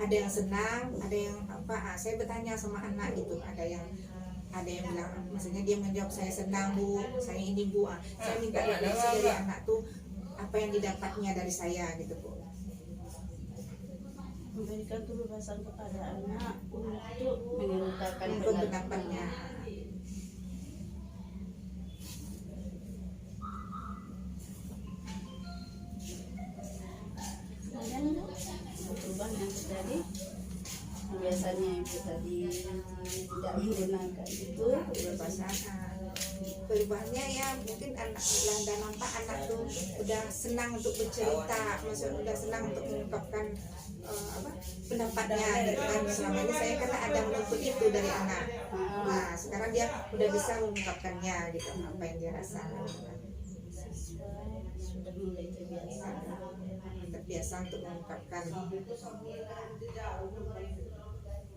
ada yang senang, ada yang saya bertanya sama anak gitu, ada yang bilang, maksudnya dia menjawab saya senang Bu, saya ini Bu, saya minta reaksi dari anak tuh apa yang didapatnya dari saya gitu Bu. Memberikan kebebasan kepada anak untuk mengungkapkan pendapatnya. Kemudian perubahan yang terjadi, biasanya ibu tadi tidak menggunakan itu Kebebasan, perubahannya ya mungkin anak dan nampak anak tuh udah senang untuk bercerita, maksudnya udah senang untuk mengungkapkan pendapatnya gitu kan. Selama ini saya karena ada menuntut itu dari anak, nah sekarang dia udah bisa mengungkapkannya gitu, apa yang dia rasa sudah mulai terbiasa untuk mengungkapkan.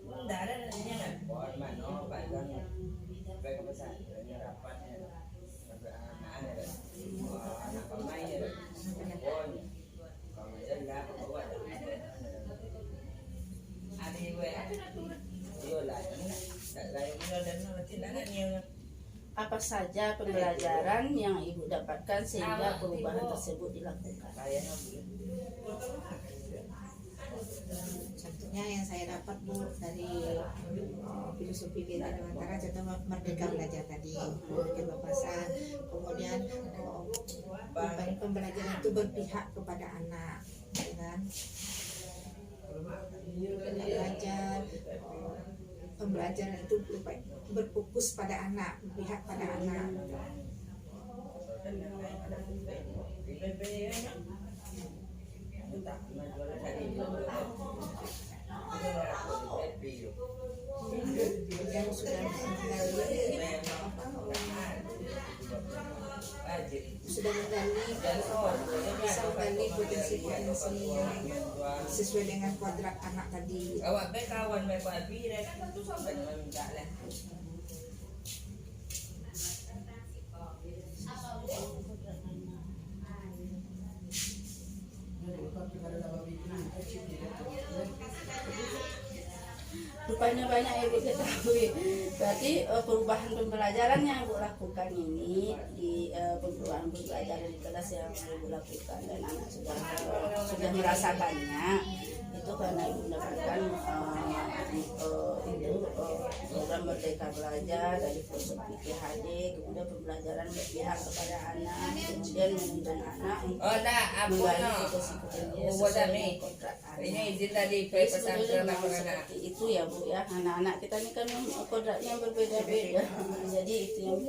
Tidak ada nanya kan? Buat mana? Bahkan mereka besar, rapatnya, anak pemain ya, pokoknya, kalau dia nggak buat, ada ibu ya, dia lah, tak lain dan tidak ada yang apa saja pembelajaran yang ibu dapatkan sehingga perubahan tersebut dilakukan. Contohnya yang saya dapat Bu dari filosofi Bina Dewantara, contoh merdeka belajar tadi, kebebasan, kemudian pembelajaran itu berpihak kepada anak, kan? Pembelajaran itu berfokus pada anak, berpihak pada anak. Yang sudah menggali bisa menggali potensi-potensi yang sesuai dengan kuadrat anak tadi. Awak kawan api dan itu sampai minta lah. Rupanya banyak yang ibu ketahui. Berarti perubahan pembelajaran yang ibu lakukan ini di perubahan pembelajaran di kelas yang ibu lakukan dan anak sudah merasakannya, itu karena ibu mendapatkan program Merdeka Belajar dari filosofi PHD, kemudian pembelajaran berpihak kepada anak, kemudian menunjukkan anak untuk menggali potensi-potensi kontrak anak. Ini izin tadi Jadi pesantren sebetulnya anak-anak. seperti itu ya Bu ya, anak-anak kita ini kan kodratnya berbeda-beda. Jadi itu yang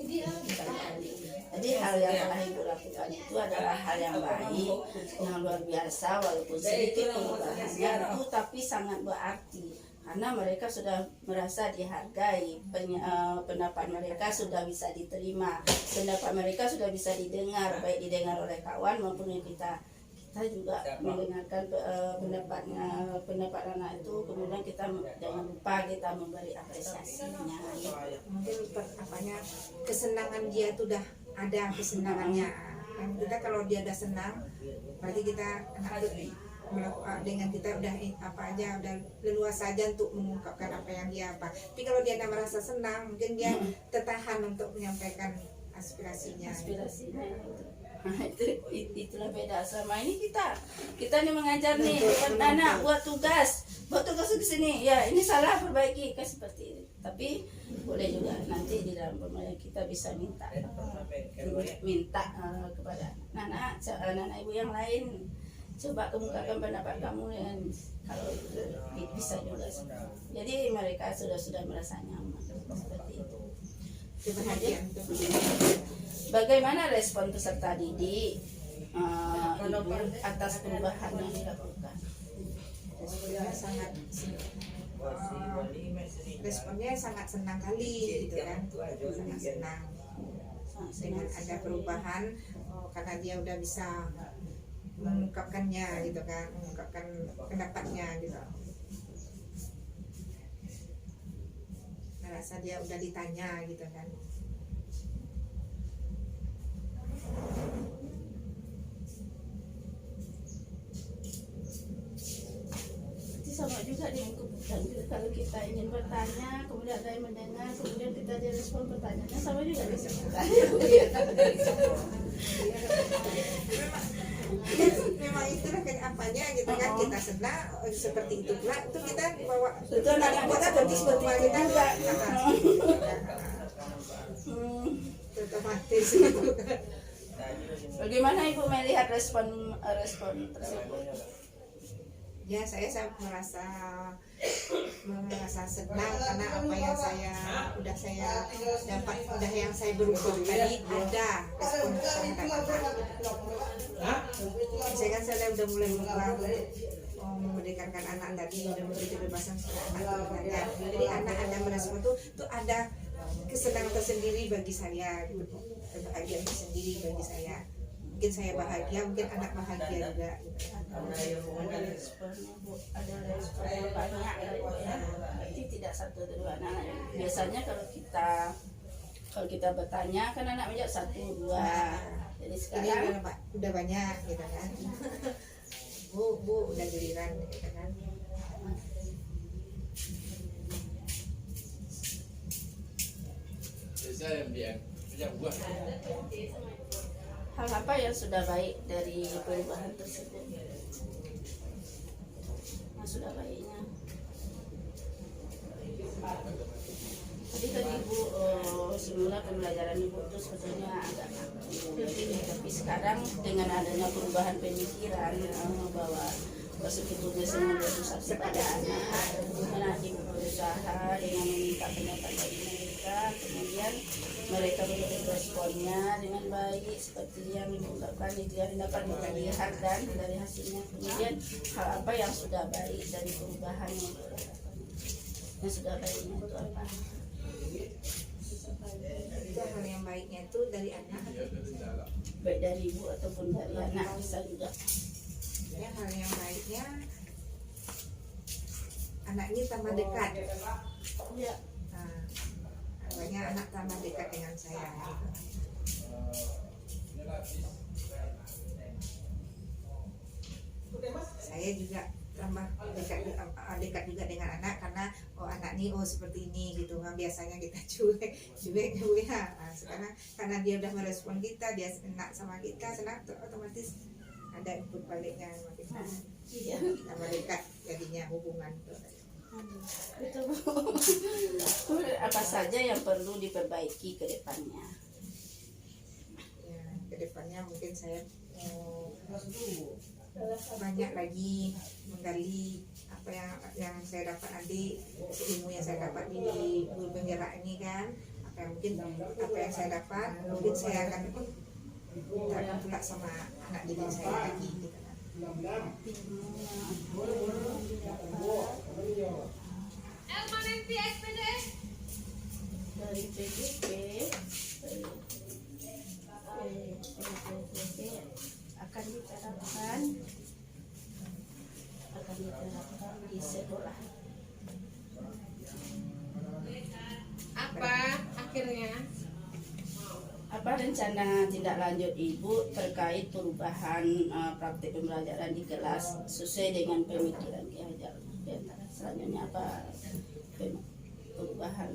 kita gali. Jadi hal yang telah ibu lakukan itu adalah hal yang baik, yang luar biasa, walaupun sedikit perubahannya itu tapi sangat berarti. Karena mereka sudah merasa dihargai, pendapat mereka sudah bisa diterima, pendapat mereka sudah bisa didengar, baik didengar oleh kawan maupun yang kita juga mendengarkan pendapat anak itu, kemudian kita jangan lupa kita memberi apresiasinya. Mungkin kesenangan dia itu udah ada kesenangannya. Kita kalau dia udah senang, berarti kita dengan kita udah apa aja udah leluasa saja untuk mengungkapkan apa yang dia apa. Tapi kalau dia tidak merasa senang, mungkin dia tertahan untuk menyampaikan aspirasinya. Nah, itulah beda. Selama ini kita nih mengajar nih anak buat tugas ke sini, ya ini salah, perbaiki, kan seperti ini. Tapi boleh juga nanti di dalam pembelajaran kita bisa minta kepada anak ibu yang lain, coba kemukakan pendapat kamu yang kalau bisa juga. Jadi mereka sudah merasa nyaman seperti itu. kebahagiaan itu. Bagaimana respon peserta didik Ibu atas perubahan yang dilakukan? Responnya sangat senang kali gitu kan, sangat senang dengan ada perubahan, karena dia udah bisa mengungkapkannya gitu kan, mengungkapkan pendapatnya gitu. Merasa dia udah ditanya gitu kan. Berarti sama juga dengan kebutuhan kita. Kalau kita ingin bertanya, kemudian ada yang mendengar, kemudian kita direspon pertanyaannya, sama juga dengan bertanya. Memang itulah kenyapanya gitu kan, kita senang seperti itu pula itu kita bawa Itu anak-anak kita seperti itu juga. otomatis gitu kan. Bagaimana Ibu melihat respon tersebut? Ya saya merasa senang karena apa yang udah saya dapat, udah yang saya berubah tadi ada respon terhadap anak. Saya udah mulai berubah memerdekakan anak tadi, udah memberi kebebasan kepada anak. Jadi anak ada merespon tuh ada kesenangan tersendiri bagi saya gitu, kebahagiaan tersendiri bagi saya. Mungkin saya bahagia, mungkin anak bahagia juga gitu. Ada responnya Bu, ada respon yang banyak ya. Berarti tidak satu dua anak. Biasanya kalau kita bertanya kan anak menjawab 1, 2. Jadi Ini sekarang udah banyak gitu kan. Bu udah giliran gitu kan. hal apa yang sudah baik dari perubahan tersebut? Yang sudah baiknya. Tadi Ibu semula pembelajaran Ibu itu sebetulnya agak tapi sekarang dengan adanya perubahan pemikiran bahwa sebetulnya semua berusaha pada anak, Ibu berusaha dengan meminta pendapat dari mereka, kemudian mereka memberi responnya dengan baik seperti yang Ibu ungkapkan itu yang dapat kita lihat dan dari hasilnya. Kemudian hal apa yang sudah baik dari perubahan yang sudah baiknya itu apa? Itu hal yang baiknya itu dari anak, Baik dari Ibu ataupun dari anak bisa juga. ya hal yang baiknya anak ini tambah dekat. Ya. Nah, banyak anak tambah dekat dengan saya gitu. Saya juga tambah dekat juga dengan anak karena anak ini seperti ini gitu kan, biasanya kita cuek ya. Nah, sekarang karena dia udah merespon kita, dia enak sama kita, senang otomatis ada input baliknya sama kita. Iya. Tambah dekat jadinya hubungan tuh. Itu Bu. Apa saja yang perlu diperbaiki ke depannya? Ya, kedepannya mungkin saya banyak lagi menggali apa yang saya dapat nanti, ilmu yang saya dapat di guru penggerak ini kan, apa yang saya dapat mungkin saya akan terapkan pula sama anak didik saya lagi gitu kan. Dari PGP akan diterapkan di sekolah. Apa akhirnya? Apa rencana tindak lanjut Ibu terkait perubahan praktik pembelajaran di kelas sesuai dengan pemikiran Ki Hajar? Selanjutnya apa perubahan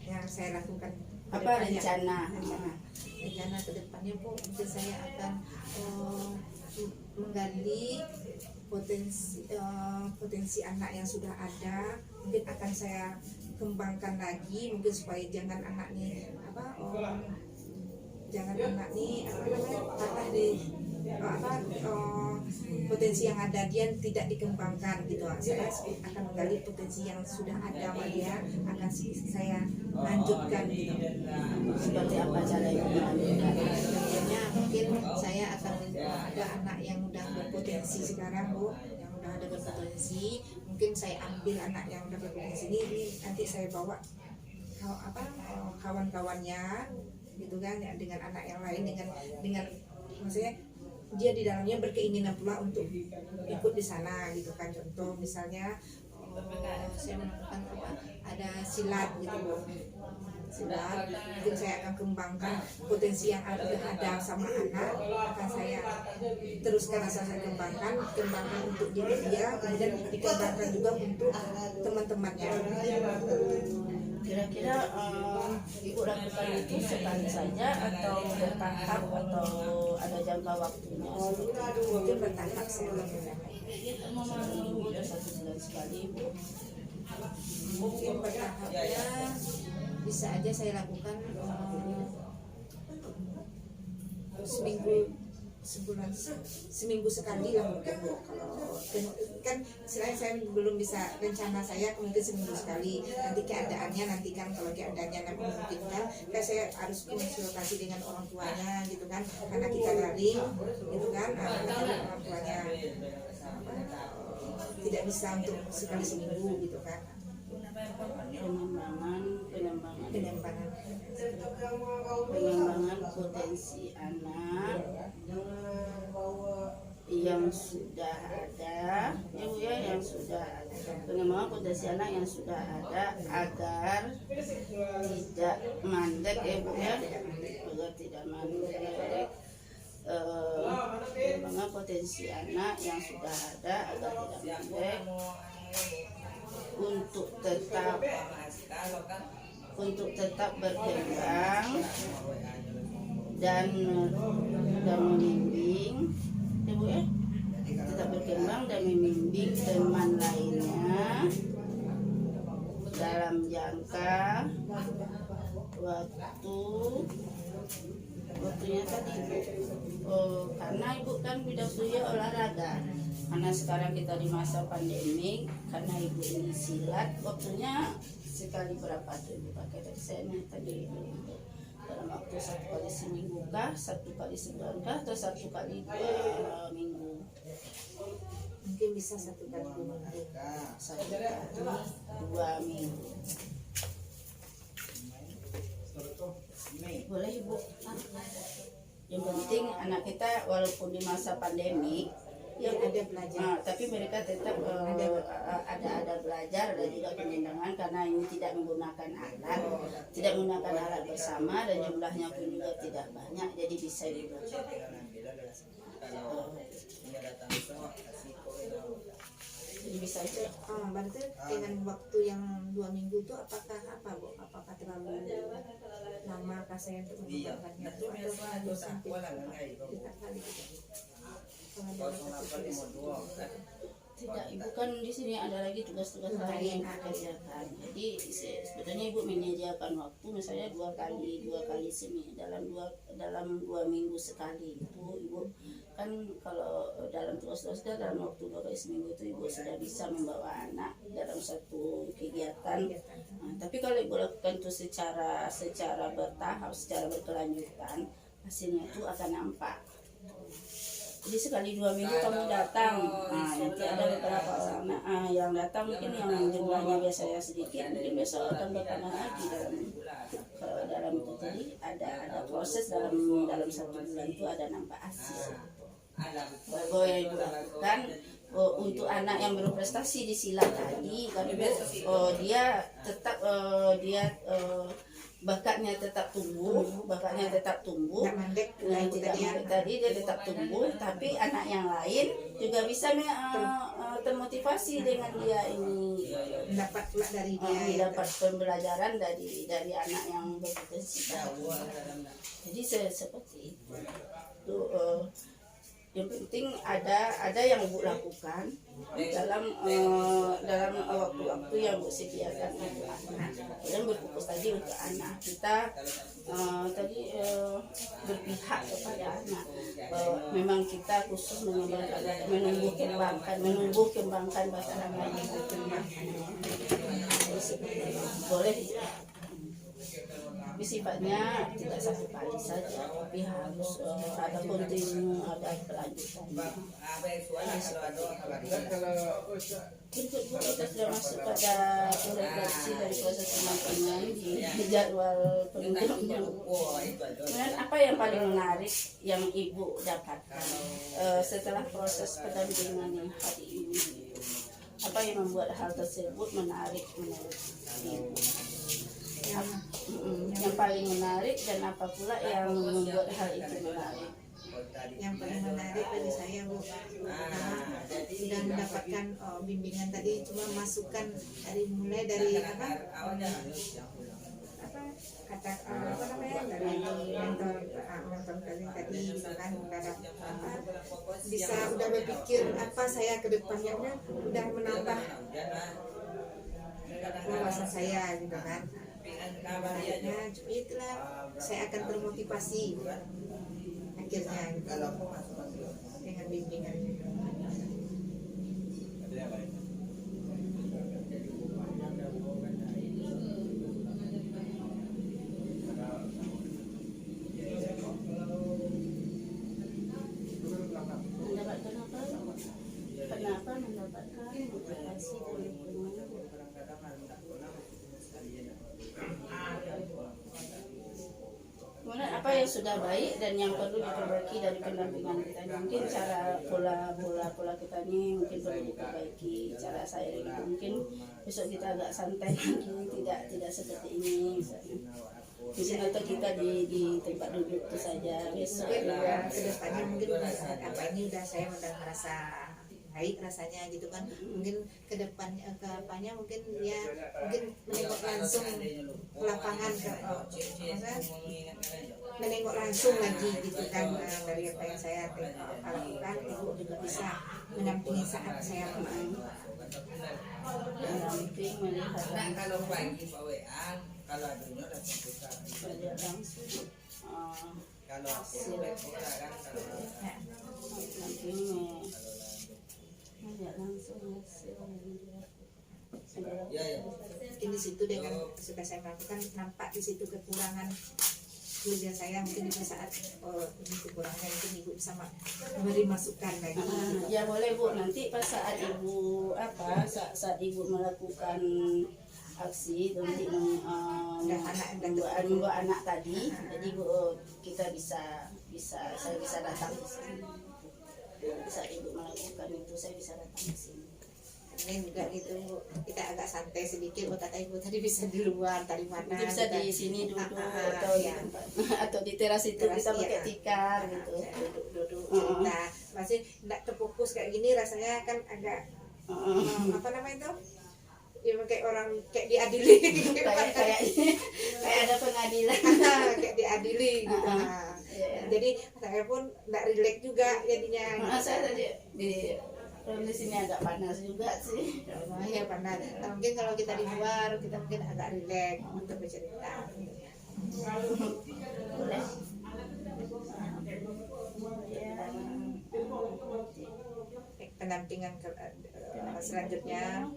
Yang saya lakukan apa kedepannya. rencana? Ke depannya Bu, mungkin saya akan menggali potensi anak yang sudah ada, mungkin akan saya kembangkan lagi, mungkin supaya jangan anak nih patah di potensi yang ada dia tidak dikembangkan gitu. Saya akan menggali potensi yang sudah ada sama dia, akan saya lanjut lanjutkan gitu. Seperti apa cara ibu melanjutkan? Akhirnya mungkin saya akan ada anak yang udah berpotensi sekarang Bu, yang udah ada berpotensi, mungkin saya ambil anak yang udah berpotensi ini nanti saya bawa kawan-kawannya gitu kan ya, dengan anak yang lain dengan maksudnya dia di dalamnya berkeinginan pula untuk ikut di sana gitu kan. Contoh misalnya saya menemukan ada silat gitu loh, silat mungkin saya akan kembangkan potensi yang ada sama anak, akan saya teruskan saya kembangkan untuk diri dia, kemudian dikembangkan juga untuk teman-temannya. Kira-kira ibu lakukan itu sekali saja atau bertahap atau ada jangka waktunya? Mungkin bertahap saya lakukan. Seminggu atau 1 bulan sekali ibu? Mungkin bertahapnya bisa aja saya lakukan seminggu sekali lah mungkin Bu. Kalau kan selain saya belum bisa, rencana saya mungkin seminggu sekali, nanti keadaannya nanti kan kalau keadaannya memungkinkan kan saya harus konsultasi dengan orang tuanya gitu kan, karena kita daring gitu kan, orang tuanya tidak bisa untuk sekali seminggu gitu kan. Pengembangan potensi anak yang sudah ada, ibu ya, yang sudah ada, pengembangan potensi anak yang sudah ada agar tidak mandek ya bu ya, agar tidak mandek. Pengembangan potensi anak yang sudah ada agar tidak mandek, untuk tetap berkembang dan membimbing, ibu ya, tetap berkembang dan membimbing teman lainnya dalam jangka waktunya tadi karena ibu kan bidang studi olahraga, karena sekarang kita di masa pandemi, karena ibu ini silat, waktunya sekali berapa tuh ibu pakai tadi saya tadi dalam waktu 1 kali seminggu kah, 1 kali sebulan kah, atau 1 kali 2 minggu? Mungkin bisa 1 kali 2 minggu. 1 kali 2 minggu. Boleh ibu. Yang penting anak kita walaupun di masa pandemi yang ada belajar, tapi mereka tetap ada belajar, ada juga penyenangan, karena ini tidak menggunakan alat bersama dan jumlahnya pun juga tidak banyak, jadi bisa dibaca. Jadi bisa aja. Berarti dengan waktu yang 2 minggu itu apakah Bu? Apakah terlalu lama kah saya untuk mengembangkannya atau harus sampai 3 kali? Tidak, ibu kan di sini ada lagi tugas-tugas lain yang dikerjakan. Jadi sebetulnya ibu menyediakan waktu misalnya 2 kali dalam 2 minggu sekali. Itu ibu kan kalau dalam tugas-tugas dalam waktu 2 kali seminggu itu ibu sudah bisa membawa anak dalam satu kegiatan. Tapi kalau ibu lakukan itu secara bertahap, secara berkelanjutan, hasilnya itu akan nampak. Jadi sekali 2 minggu kamu datang, nanti ada beberapa orang yang datang, mungkin yang jumlahnya biasanya sedikit, mungkin besok akan bertambah lagi dalam itu tadi ada proses dalam 1 bulan itu ada nampak hasil. Bahwa yang ibu lakukan untuk anak yang berprestasi di silat tadi, kan dia tetap bakatnya tetap tumbuh, tidak mandek tadi dia tetap tumbuh, tapi anak yang lain juga bisa termotivasi dengan dia ini, dapat dari dia, dapat pembelajaran dari anak yang berpotensi. Jadi seperti itu. Yang penting ada yang ibu lakukan dalam waktu-waktu yang ibu sediakan untuk anak, dan berfokus tadi untuk anak kita tadi berpihak kepada anak. Memang kita khusus menumbuh kembangkan bakat anak. Boleh. Tapi sifatnya tidak satu kali saja, tapi harus ada kontinu, ada kelanjutan. Apa yang suara kalau ada Berikut Bu, kita sudah masuk pada refleksi dari proses penampilan di jadwal penunjuknya. Kemudian apa yang paling menarik yang Ibu dapatkan setelah proses pendampingan yang hari ini? Apa yang membuat hal tersebut menarik menurut Ibu? Yang paling menarik dan apa pula yang membuat hal itu menarik? Yang paling menarik bagi saya Bu, sudah mendapatkan bimbingan tadi, cuma masukan mulai dari apa kata apa namanya dari mentor tadi gitu kan, bisa udah berpikir apa saya ke depannya, udah menambah wawasan saya gitu kan. Akhirnya itulah saya akan termotivasi akhirnya gitu, dengan bimbingan. Mendapatkan apa? Kenapa mendapatkan motivasi dari lingkungan? Kemudian apa yang sudah baik dan yang perlu diperbaiki dari pendampingan kita? Mungkin cara pola kita ini mungkin perlu diperbaiki, cara saya ini mungkin besok kita agak santai lagi, tidak seperti ini misalnya. Mungkin atau kita di tempat duduk itu saja besok Mungkin ya kedepannya mungkin apa ini udah saya udah merasa baik rasanya gitu kan, mungkin kedepannya mungkin ya mungkin menengok langsung ke lapangan menengok langsung lagi gitu kan, dari apa yang saya lakukan Ibu juga bisa mendampingi saat saya mendamping melihat kalau pagi Pak WA kalau adanya udah komputer melihat langsung kalau hasil kita kan kalau mendamping melihat langsung hasil mungkin di situ dengan sudah saya melakukan, nampak di situ kekurangan kerja saya, mungkin di saat ini kekurangan mungkin Ibu bisa memberi masukan lagi. Ya boleh Bu, nanti pas saat Ibu saat Ibu melakukan aksi nanti membawa anak tadi, jadi Bu kita saya bisa datang ke sini. Saat Ibu melakukan itu saya bisa datang ke sini. Ini juga gitu Bu, kita agak santai sedikit. Kata Ibu tadi bisa di luar, tadi mana? Jadi bisa di sini duduk atau di tempat atau di teras itu bisa pakai tikar gitu. Duduk cerita, masih tidak terfokus kayak gini rasanya kan agak apa namanya itu? Ya kayak orang kayak diadili gitu. kayak ada pengadilan. Kayak diadili gitu. Jadi saya pun tidak rileks juga jadinya. Saya tadi di sini agak panas juga sih. Ya panas. Mungkin kalau kita di luar kita mungkin agak rileks untuk bercerita. Boleh. Pendampingan selanjutnya.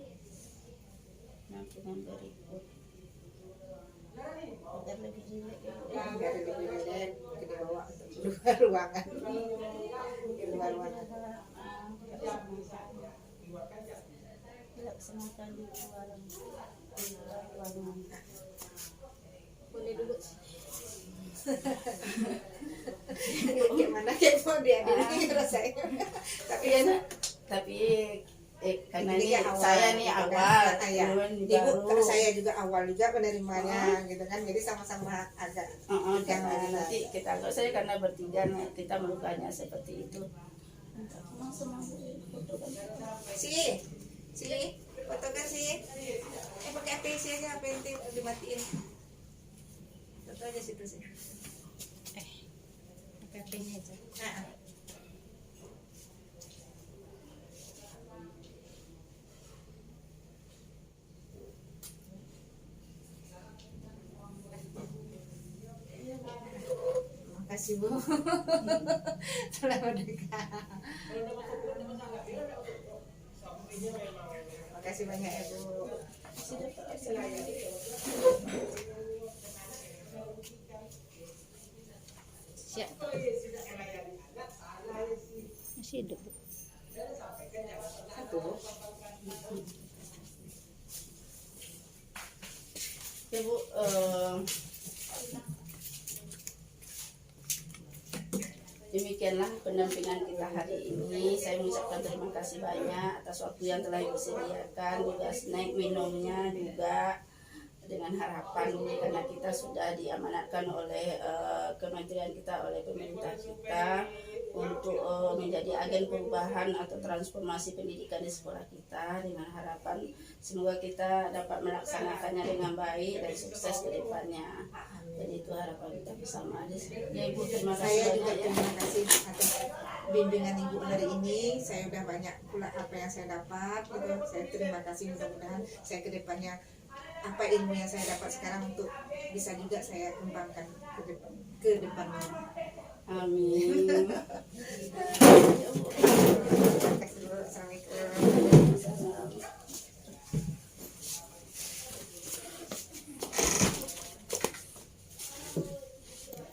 Pendampingan berikut. Agar lebih rileks. Biar lebih rileks, kita bawa ke luar ruangan. Ke luar ruangan. Laksanakan di luar ruangan. Boleh dulu. Gimana kayak mau diadili rasanya. Tapi karena ini ini saya nih awal, Ibu saya juga awal juga penerimanya gitu kan, jadi sama-sama agak karena nanti kita anggap saya karena bertiga kita melukanya seperti itu. Si fotokan sih, pakai APC aja, apa yang dimatiin, foto aja situ sih. APC-nya aja. Makasih Bu. Telah mendengar. Makasih banyak ya Bu. hidup. Satu. Ya Bu, demikianlah pendampingan kita hari ini. Saya mengucapkan terima kasih banyak atas waktu yang telah disediakan, juga snack minumnya juga, dengan harapan ini karena kita sudah diamanatkan oleh kementerian kita, oleh pemerintah kita untuk menjadi agen perubahan atau transformasi pendidikan di sekolah kita, dengan harapan semoga kita dapat melaksanakannya dengan baik dan sukses ke depannya. Jadi itu harapan kita bersama. Ya Ibu, terima kasih Saya juga banyak ya. terima kasih atas bimbingan Ibu hari ini. Saya udah banyak pula apa yang saya dapat gitu. Saya terima kasih, mudah-mudahan saya ke depannya apa ilmu yang saya dapat sekarang untuk bisa juga saya kembangkan ke depannya. Amin. Assalamualaikum.